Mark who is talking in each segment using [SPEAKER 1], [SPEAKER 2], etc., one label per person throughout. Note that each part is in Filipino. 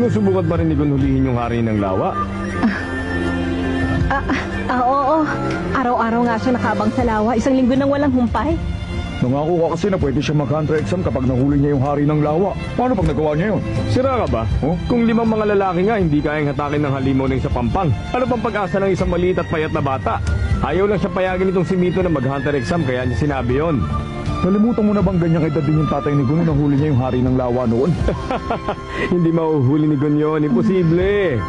[SPEAKER 1] Sinusubukan pa rin ni Gon hulihin yung hari ng lawa.
[SPEAKER 2] Oo. Araw-araw nga siya nakabang sa lawa. Isang linggo nang walang humpay.
[SPEAKER 3] Nangako ka kasi na pwede siya mag-hunter exam kapag nahuli niya yung hari ng lawa. Paano pag nagawa niya yun?
[SPEAKER 1] Sira ka ba? Kung 5 mga lalaki nga hindi kayang hatakin ng halimaw ng isa pampang, ano pang pag-asa ng isang maliit at payat na bata? Ayaw lang siya payagin itong si Mito na mag-hunter exam kaya niya sinabi yon.
[SPEAKER 3] Nalimutan mo na bang ganyang edad din yung tatay ni Gon na nahuli niya yung hari ng lawa noon?
[SPEAKER 1] Hindi mahuhuli ni Gon yun. Imposible.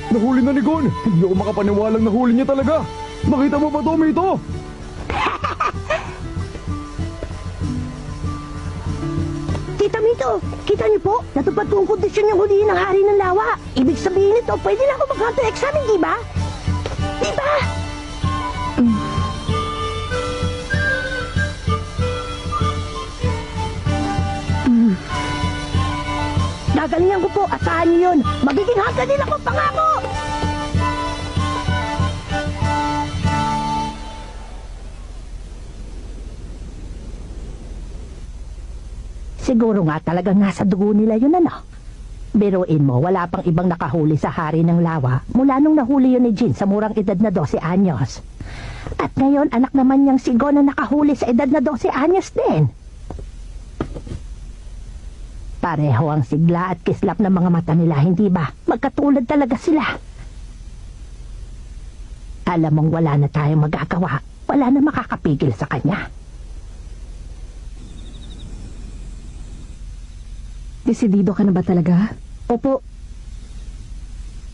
[SPEAKER 3] Nahuli na ni Gon! Hindi ako makapaniwalang nahuli niya talaga! Nakita mo ba ito, Mito?
[SPEAKER 2] Tita Mito, kita niyo po? Natupad ko ang kondisyon niyang hulihin ng hari ng lawa. Ibig sabihin nito, pwede na ako mag-hunter exam, di ba? Di ba? Gagalingan ko po, asahan niyo yun. Magiging hunter din ako, pangako! Siguro nga talagang nasa dugo nila yun, ano? Biruin mo, wala pang ibang nakahuli sa hari ng lawa mula nung nahuli yun ni Jin sa murang edad na 12 anyos. At ngayon, anak naman niyang si Gon na nakahuli sa edad na 12 anyos din. Pareho ang sigla at kislap ng mga mata nila, hindi ba? Magkatulad talaga sila. Alam mong wala na tayong magagawa. Wala na makakapigil sa kanya.
[SPEAKER 4] Desidido ka na ba talaga?
[SPEAKER 2] Opo.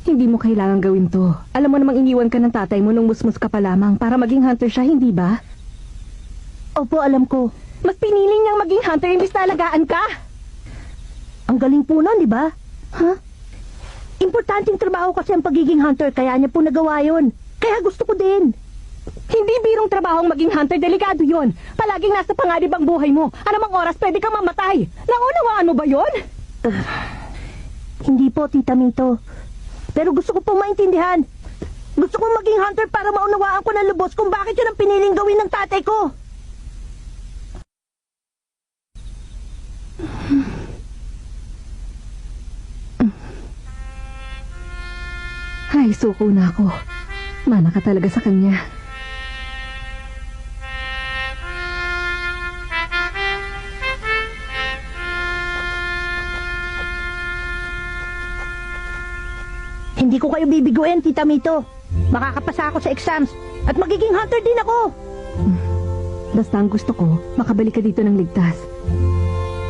[SPEAKER 4] Hindi mo kailangan gawin to. Alam mo namang iniwan ka ng tatay mo nung musmus ka pa lamang para maging hunter siya, hindi ba?
[SPEAKER 2] Opo, alam ko.
[SPEAKER 4] Mas pinili niyang maging hunter imbis na alagaan ka.
[SPEAKER 2] Ang galing po nun, di ba? Huh? Importanteng trabaho kasi ang pagiging hunter, kaya niya po nagawa yun. Kaya gusto ko din.
[SPEAKER 4] Hindi birong trabahong maging hunter, delikado yon. Palaging nasa panganib ang buhay mo. Anumang oras pwede kang mamatay. Naunawaan mo ba yon?
[SPEAKER 2] Hindi po, Tita Mito. Pero gusto ko pong maintindihan. Gusto kong maging hunter para maunawaan ko ng lubos kung bakit yun ang piniling gawin ng tatay ko.
[SPEAKER 4] Ay, suko na ako. Mana ka talaga sa kanya.
[SPEAKER 2] Hindi ko kayo bibiguin, Tita Mito. Makakapasa ako sa exams at magiging hunter din ako.
[SPEAKER 4] Basta ang gusto ko, makabalik ka dito ng ligtas.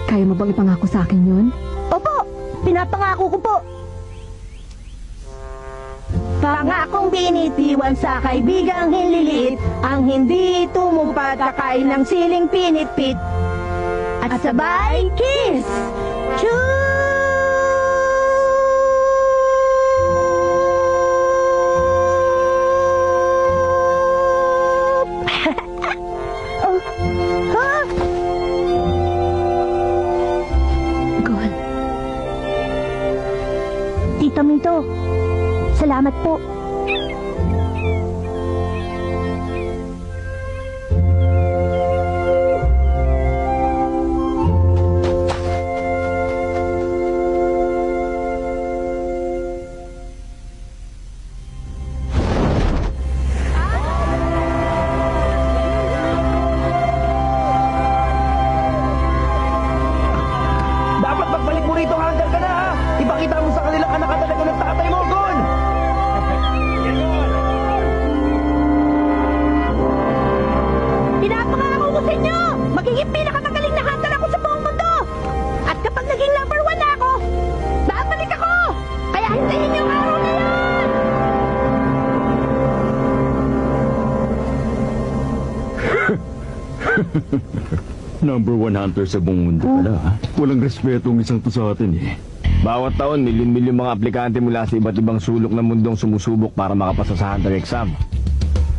[SPEAKER 4] Kaya mo bang ipangako sa akin yun?
[SPEAKER 2] Opo, pinapangako ko po. Pangakong binitiwan sa kaibigang hinlilit, ang hindi tumupatakay ng siling pinitpit. At sabay, kiss! Choo! Tita Mito, salamat po.
[SPEAKER 3] Ipakita mo sa kanila ka nakatalaga ng tatay mo, Gon!
[SPEAKER 2] Pinapangako ko sa inyo! Magiging pinakamagaling na hunter ako sa buong mundo! At kapag naging number 1 na ako, babalik ako! Kaya hintayin niyo ang araw na yan!
[SPEAKER 3] Number 1 hunter sa buong mundo pala, ha? Walang respeto ang isang to sa atin, eh.
[SPEAKER 1] Bawat taon, milyon-milyon mga aplikante mula sa iba't ibang sulok ng mundong sumusubok para makapasa sa Hunter exam.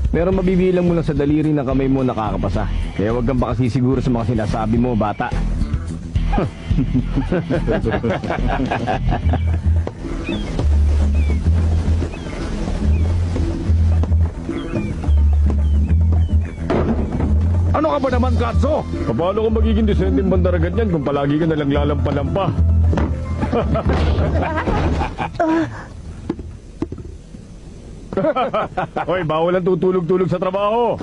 [SPEAKER 1] Pero mabibilang mo lang sa daliri ng kamay mo nakakapasa. Kaya huwag kang pakasisiguro sa mga sinasabi mo, bata.
[SPEAKER 3] Ano ka ba naman, Katso?
[SPEAKER 1] Paano kung magiging descending bandaragat yan kung palagi ka nalang lalampa-lampa? Hoy, bawal ang tutulog-tulog sa trabaho.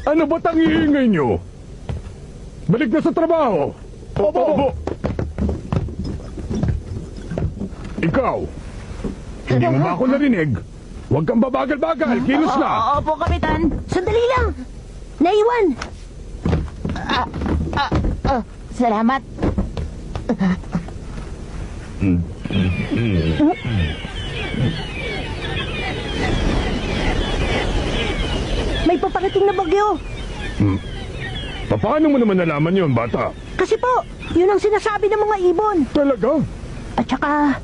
[SPEAKER 3] Ano ba tangiingay nyo? Balik na sa trabaho!
[SPEAKER 1] Opo!
[SPEAKER 3] Ikaw, hindi mo ba ako narinig? Huwag kang babagal-bagal, kilos na!
[SPEAKER 2] Opo, Kapitan. Sandali lang. Naiwan. Salamat. May paparating na bagyo.
[SPEAKER 3] Paano mo naman nalaman yon, bata?
[SPEAKER 2] Kasi po, yun ang sinasabi ng mga ibon.
[SPEAKER 3] Talaga?
[SPEAKER 2] At saka...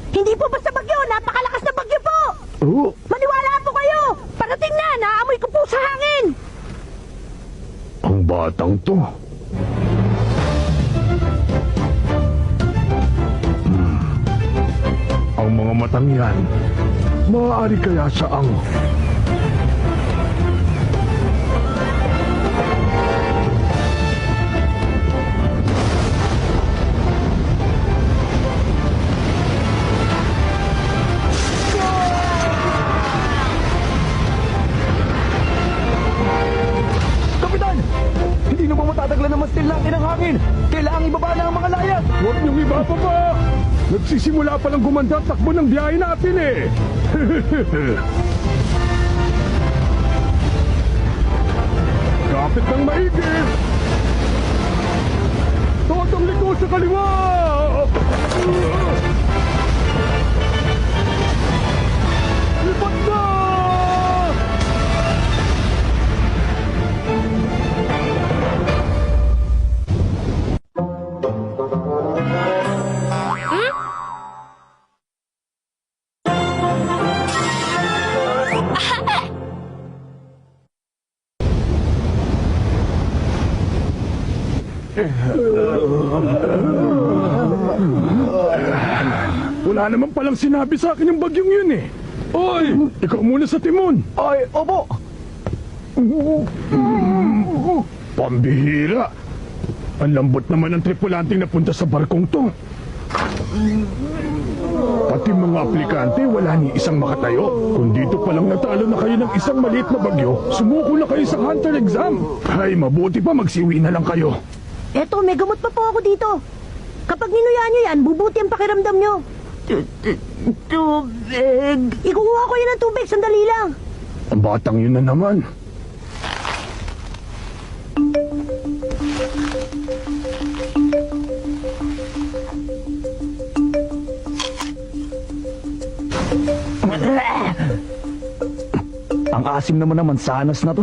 [SPEAKER 2] Hindi po basta bagyo, napakalakas na bagyo po!
[SPEAKER 3] Oo.
[SPEAKER 2] Maniwala po kayo! Parating na, naamoy ko po sa hangin!
[SPEAKER 3] Ang batang to. Ang mga matang yan, maaari kaya saang... Kapitan! Hindi na ba matataglan ng mastil natin ang hangin? Kailangang ibaba na ang mga layas! Huwag niyong ibababa! Nagsisimula pa lang gumanda at takbo ng biyahe natin eh! Kapit ng maigi! Totong liko sa kaliwa! Lipat na! Wala naman palang sinabi sa akin yung bagyong yun eh. Oy! Ikaw muna sa timon. Ay, opo. Pambihira. Ang lambot naman ng tripulanting napunta sa barkong to. Pati mga aplikante, wala ni isang makatayo. Kung dito palang natalo na kayo ng isang maliit na bagyo, sumuko na kayo sa Hunter exam. Ay, mabuti pa magsiwi na lang kayo.
[SPEAKER 2] Eto, may gamot pa po ako dito. Kapag ninuyaan nyo yan, bubuti ang pakiramdam nyo. Tubig. Ikukuha ko yan ng tubig, sandali lang.
[SPEAKER 3] Ang batang yun na naman. Ang asim naman sanas na to.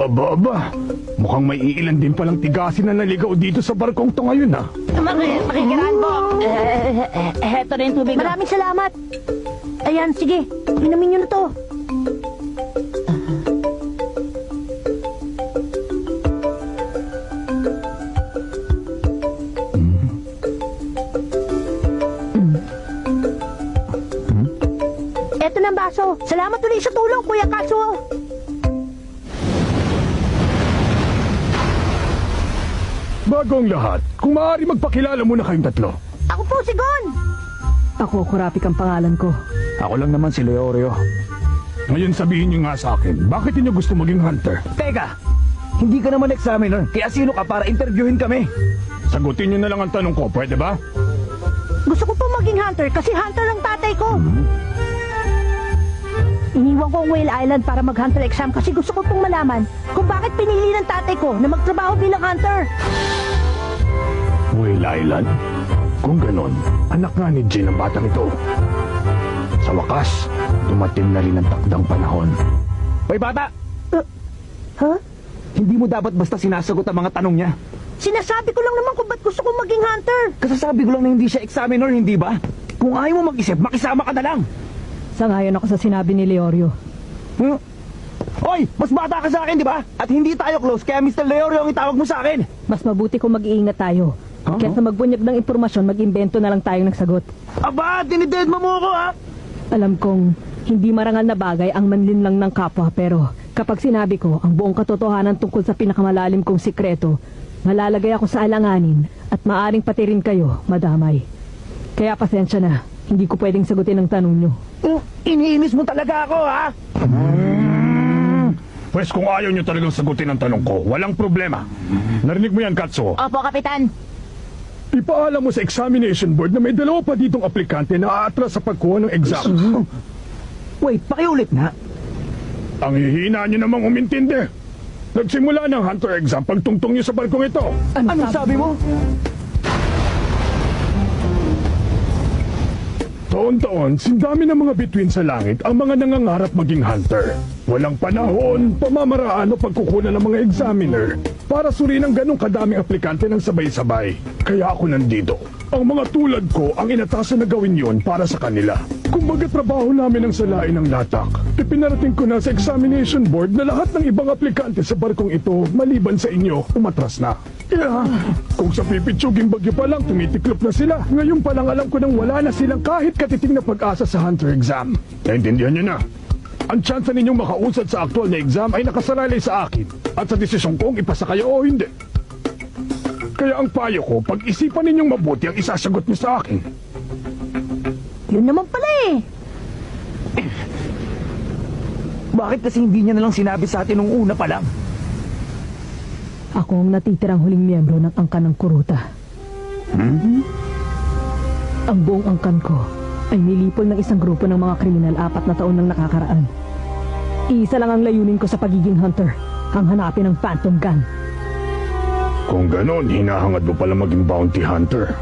[SPEAKER 3] Aba. Mukhang may iilan din palang tigasin na naligaw dito sa barkong to ngayon, ha?
[SPEAKER 2] Makikiraan po. Eto na yung tubig. Maraming salamat. Ayan, sige. Inumin nyo na to. Eto na ang baso. Salamat ulit sa tulong, Kuya Kaso.
[SPEAKER 3] Bago ang lahat, kung maaari magpakilala muna kayong tatlo.
[SPEAKER 2] Ako po si Gon!
[SPEAKER 4] Ako, Kurapik ang pangalan ko.
[SPEAKER 3] Ako lang naman si Leorio. Ngayon sabihin niyo nga sa akin, bakit niyo gusto maging hunter?
[SPEAKER 5] Teka, hindi ka naman examiner, kaya sino ka para interviewin kami?
[SPEAKER 3] Sagutin niyo na lang ang tanong ko, pwede ba?
[SPEAKER 2] Gusto ko po maging hunter kasi hunter ang tatay ko. Iniwan ko ang Whale Island para mag-hunter exam kasi gusto ko pong malaman kung bakit pinili ng tatay ko na magtrabaho bilang hunter.
[SPEAKER 3] Whale Island? Kung ganon, anak nga ni Jin ang batang ito. Sa wakas, dumating na rin ang takdang panahon.
[SPEAKER 5] Hoy bata,
[SPEAKER 2] Huh?
[SPEAKER 5] hindi mo dapat basta sinasagot ang mga tanong niya.
[SPEAKER 2] Sinasabi ko lang naman kung ba't gusto kong maging hunter.
[SPEAKER 5] Kasasabi ko lang na hindi siya examiner, hindi ba? Kung ayaw mo mag-isip, makisama ka na lang.
[SPEAKER 4] Sangayon ako sa sinabi ni Leorio.
[SPEAKER 5] Hoy, mas bata ka sa akin, di ba? At hindi tayo close, kaya Mr. Leorio ang itawag mo sa akin.
[SPEAKER 4] Mas mabuti kung mag-iingat tayo. Kesa magbunyag ng impormasyon, mag-imbento na lang tayo ng sagot.
[SPEAKER 5] Aba, dinided mo ako, ha?
[SPEAKER 4] Alam kong hindi marangal na bagay ang manlinlang ng kapwa, pero kapag sinabi ko ang buong katotohanan tungkol sa pinakamalalim kong sikreto, malalagay ako sa alanganin at maaring pati rin kayo madamay. Kaya pasensya na, hindi ko pwedeng sagutin ang tanong nyo.
[SPEAKER 5] Iniinis mo talaga ako, ha?
[SPEAKER 3] Pwes kung ayaw niyo talagang sagutin ang tanong ko, walang problema. Narinig mo yan, Katsuo?
[SPEAKER 2] Opo, Kapitan.
[SPEAKER 3] Ipaalam mo sa examination board na may dalawa pa ditong aplikante na aatras sa pagkuha ng exam.
[SPEAKER 5] Wait, pakiulit na.
[SPEAKER 3] Ang hihina niyo namang umintindi. Nagsimula ng hunter exam pagtungtong niyo sa barkong ito.
[SPEAKER 5] Ano sabi mo?
[SPEAKER 3] Taon-taon, sindami ng mga bituin sa langit ang mga nangangarap maging hunter. Walang panahon, pamamaraan o pagkukunan ng mga examiner para suriin ang ganong kadaming aplikante ng sabay-sabay. Kaya ako nandito. Ang mga tulad ko ang inatasan na gawin yon para sa kanila. Kumbaga trabaho namin ang salain ng latak. Ipinarating ko na sa examination board na lahat ng ibang aplikante sa barkong ito maliban sa inyo, umatras na. Kung sa pipitsuging bagyo pa lang, tumitiklop na sila. Ngayon pa lang alam ko nang wala na silang kahit katiting na pag-asa sa hunter exam. Naintindihan niyo na. Ang tsansa ninyong makausad sa aktual na exam ay nakasalalay sa akin at sa desisyon kong ipasa kayo o hindi. Kaya ang payo ko, pag-isipan ninyong mabuti ang isasagot niyo sa akin.
[SPEAKER 2] Yun naman pala eh.
[SPEAKER 5] Bakit kasi hindi niya nalang sinabi sa atin nung una pa lang?
[SPEAKER 4] Ako ang natitirang huling miyembro ng angkan ng Kuruta. Ang buong angkan ko ay nilipol ng isang grupo ng mga kriminal 4 na taon nang nakakaraan. Isa lang ang layunin ko sa pagiging hunter, ang hanapin ang Phantom Gun.
[SPEAKER 3] Kung ganon, hinahangad mo pala maging bounty hunter.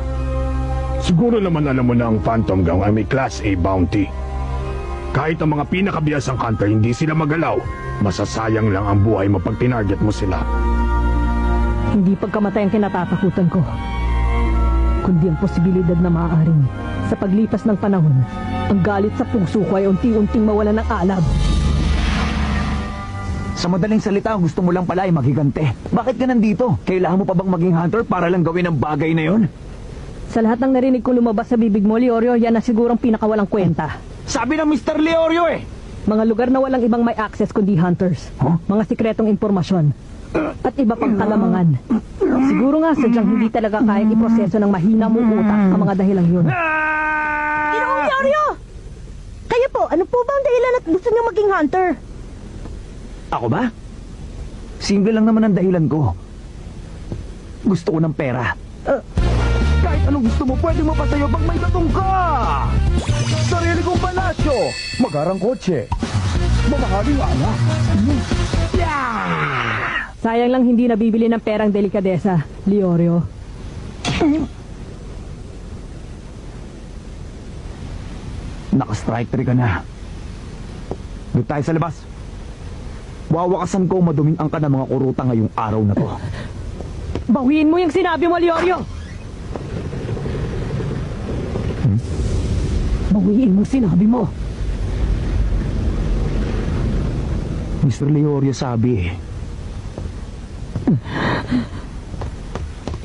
[SPEAKER 3] Siguro naman alam mo na ang Phantom Gang ay may Class A bounty. Kahit ang mga pinakabiyasang hunter hindi sila magalaw, masasayang lang ang buhay mo pag tinarget mo sila.
[SPEAKER 4] Hindi pagkamatay ang kinatatakutan ko, kundi ang posibilidad na maaaring sa paglipas ng panahon, ang galit sa puso ko ay unti-unting mawala ng alab.
[SPEAKER 5] Sa madaling salita, gusto mo lang pala ay maghigante. Bakit ka nandito? Kailangan mo pa bang maging hunter para lang gawin ang bagay na yon?
[SPEAKER 4] Sa lahat ng narinig ko lumabas sa bibig mo, Leorio, yan na sigurong pinakawalang kwenta.
[SPEAKER 5] Sabi ng Mr. Leorio eh!
[SPEAKER 4] Mga lugar na walang ibang may access kundi hunters. Mga sikretong impormasyon. At iba pang kalamangan. Siguro nga sadyang hindi talaga kayang iproseso ng mahina mong utak ang mga dahilang yun.
[SPEAKER 2] Ginoong Leorio! Kayo po, ano po ba ang dahilan at gusto niyo maging hunter?
[SPEAKER 5] Ako ba? Simple lang naman ang dahilan ko. Gusto ko ng pera. Kahit anong gusto mo, pwede mo pa sa'yo pag may tatong ka! Sarili kong palasyo! Magarang kotse! Mamahaling anak!
[SPEAKER 4] Sayang lang hindi nabibili ng perang delikadesa, Leorio.
[SPEAKER 5] Naka-strike 3 ka na. Doon tayo sa labas. Wawakasan ko maduming angka ng mga kuruta ngayong araw na to.
[SPEAKER 4] Bawiin mo yung sinabi mo, Leorio! Bawiin mo sinabi mo.
[SPEAKER 5] Mr. Leorio sabi eh.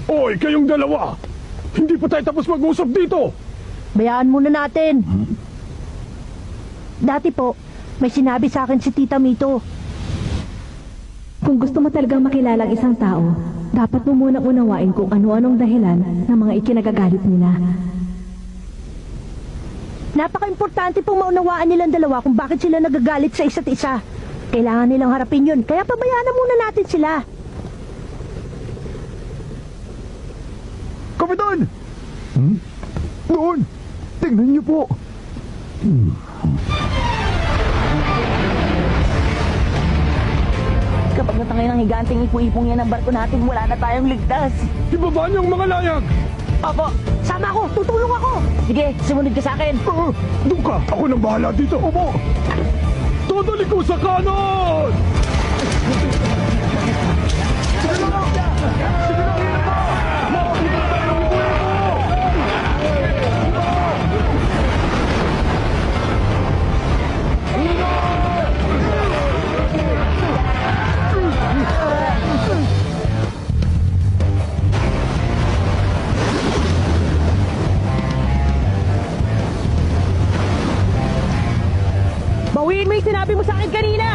[SPEAKER 3] Oy, kayong dalawa! Hindi pa tayo tapos mag-usap dito!
[SPEAKER 2] Bayaan muna natin. Dati po, may sinabi sa akin si Tita Mito.
[SPEAKER 6] Kung gusto mo talagang makilala ang isang tao,
[SPEAKER 4] Dapat mo munang unawain kung ano-anong dahilan ng mga ikinagagalit nila.
[SPEAKER 2] Napaka-importante pong maunawaan nilang dalawa kung bakit sila nagagalit sa isa't isa. Kailangan nilang harapin yun, kaya pabayaan na muna natin sila.
[SPEAKER 5] Kapitan! Doon! Tingnan niyo po!
[SPEAKER 6] Kapag natangay ng higanting ipo-ipong yan ang barko natin, wala na tayong ligtas.
[SPEAKER 3] Ibaba niyo ang mga layag!
[SPEAKER 6] Opo,
[SPEAKER 2] Sama ko, tutulong ako.
[SPEAKER 6] sige, sumunod ka sa akin.
[SPEAKER 3] Doon ka! Ako nang bahala dito! Opo! Todo liko sa kanon!
[SPEAKER 4] Bawiin mo yung sinabi mo sa akin kanina!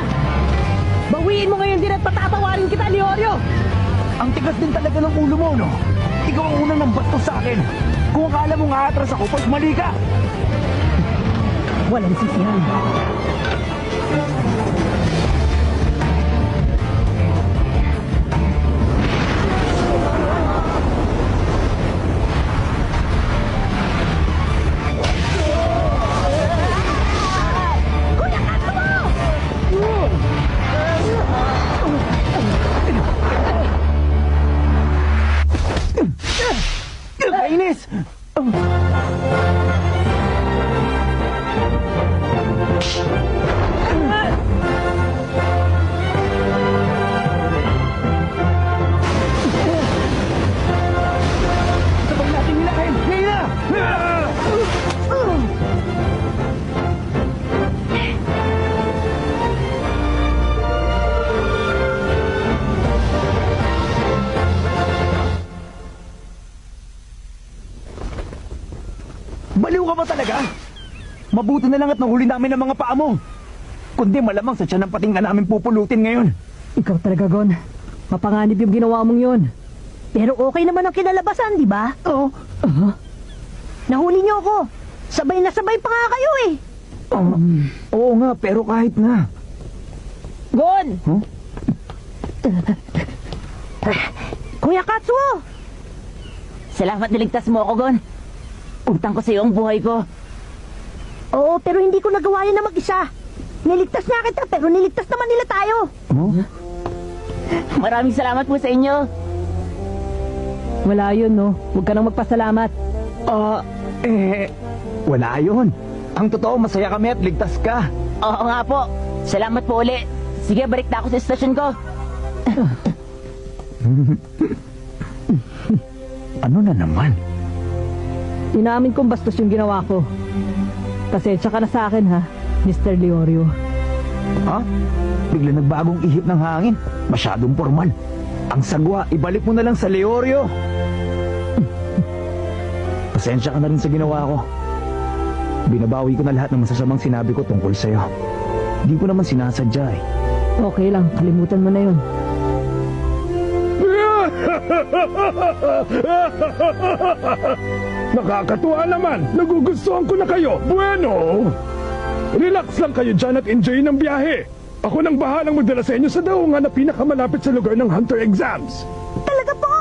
[SPEAKER 4] Bawiin mo ngayon din at patatawarin kita, Leorio!
[SPEAKER 5] Ang tigas din talaga ng ulo mo, no? Ikaw ang unang ng basto sa akin. Kung akala mo nga atras ako, pag mali ka!
[SPEAKER 4] Walang sisihan.
[SPEAKER 5] Kainis! Sabag natin nilakayin! Ngayon na! Baliw ka ba talaga? Mabuti na lang at nahuli namin ang mga paa mo. Kundi malamang sa tiyan ng pating ka namin pupulutin ngayon.
[SPEAKER 4] Ikaw talaga, Gon. Mapanganib yung ginawa mong yun.
[SPEAKER 2] Pero okay naman ang kinalabasan, di ba?
[SPEAKER 5] Oo.
[SPEAKER 2] Nahuli niyo ako. Sabay na sabay pa nga kayo eh.
[SPEAKER 5] Oo nga, pero kahit na.
[SPEAKER 6] Gon!
[SPEAKER 2] Kuya Katsuo!
[SPEAKER 6] Salamat niligtas mo ako, Gon. Utang ko sa iyo ang buhay ko.
[SPEAKER 2] Oo, pero hindi ko nagawa yan na mag-isa. Niligtas nga kita, pero niligtas naman nila tayo.
[SPEAKER 6] Maraming salamat po sa inyo.
[SPEAKER 4] Wala yun, no? Huwag ka nang magpasalamat.
[SPEAKER 5] Wala yun. Ang totoo, masaya kami at ligtas ka.
[SPEAKER 6] Oo nga po. Salamat po uli. Sige, balik na ako sa estasyon ko.
[SPEAKER 5] Ano na naman?
[SPEAKER 4] Inamin kong bastos yung ginawa ko. Pasensya ka na sa akin, ha, Mr. Leorio.
[SPEAKER 5] Ha? Bigla nagbagong ihip ng hangin. Masyadong formal. Ang sagwa, ibalik mo na lang sa Leorio. Pasensya ka na rin sa ginawa ko. Binabawi ko na lahat ng masasamang sinabi ko tungkol sa'yo. Di ko naman sinasadya eh.
[SPEAKER 4] Okay lang, kalimutan mo na yun.
[SPEAKER 3] Nakakatuwa naman! Nagugustuhan ko na kayo! Bueno! Relax lang kayo dyan at enjoy ng biyahe! Ako nang bahalang magdala sa inyo sa daungan na pinakamalapit sa lugar ng Hunter exams!
[SPEAKER 2] Talaga po?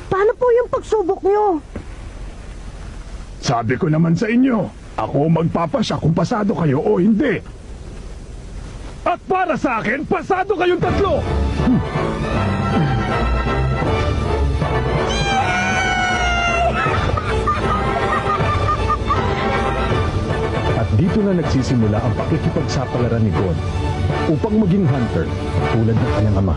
[SPEAKER 2] Paano po yung pagsubok niyo?
[SPEAKER 3] Sabi ko naman sa inyo, ako magpapasya kung pasado kayo o hindi. At para sa akin, pasado kayong tatlo! At dito na nagsisimula ang pakikipagsapalaran ni God upang maging hunter tulad ng kanyang ama.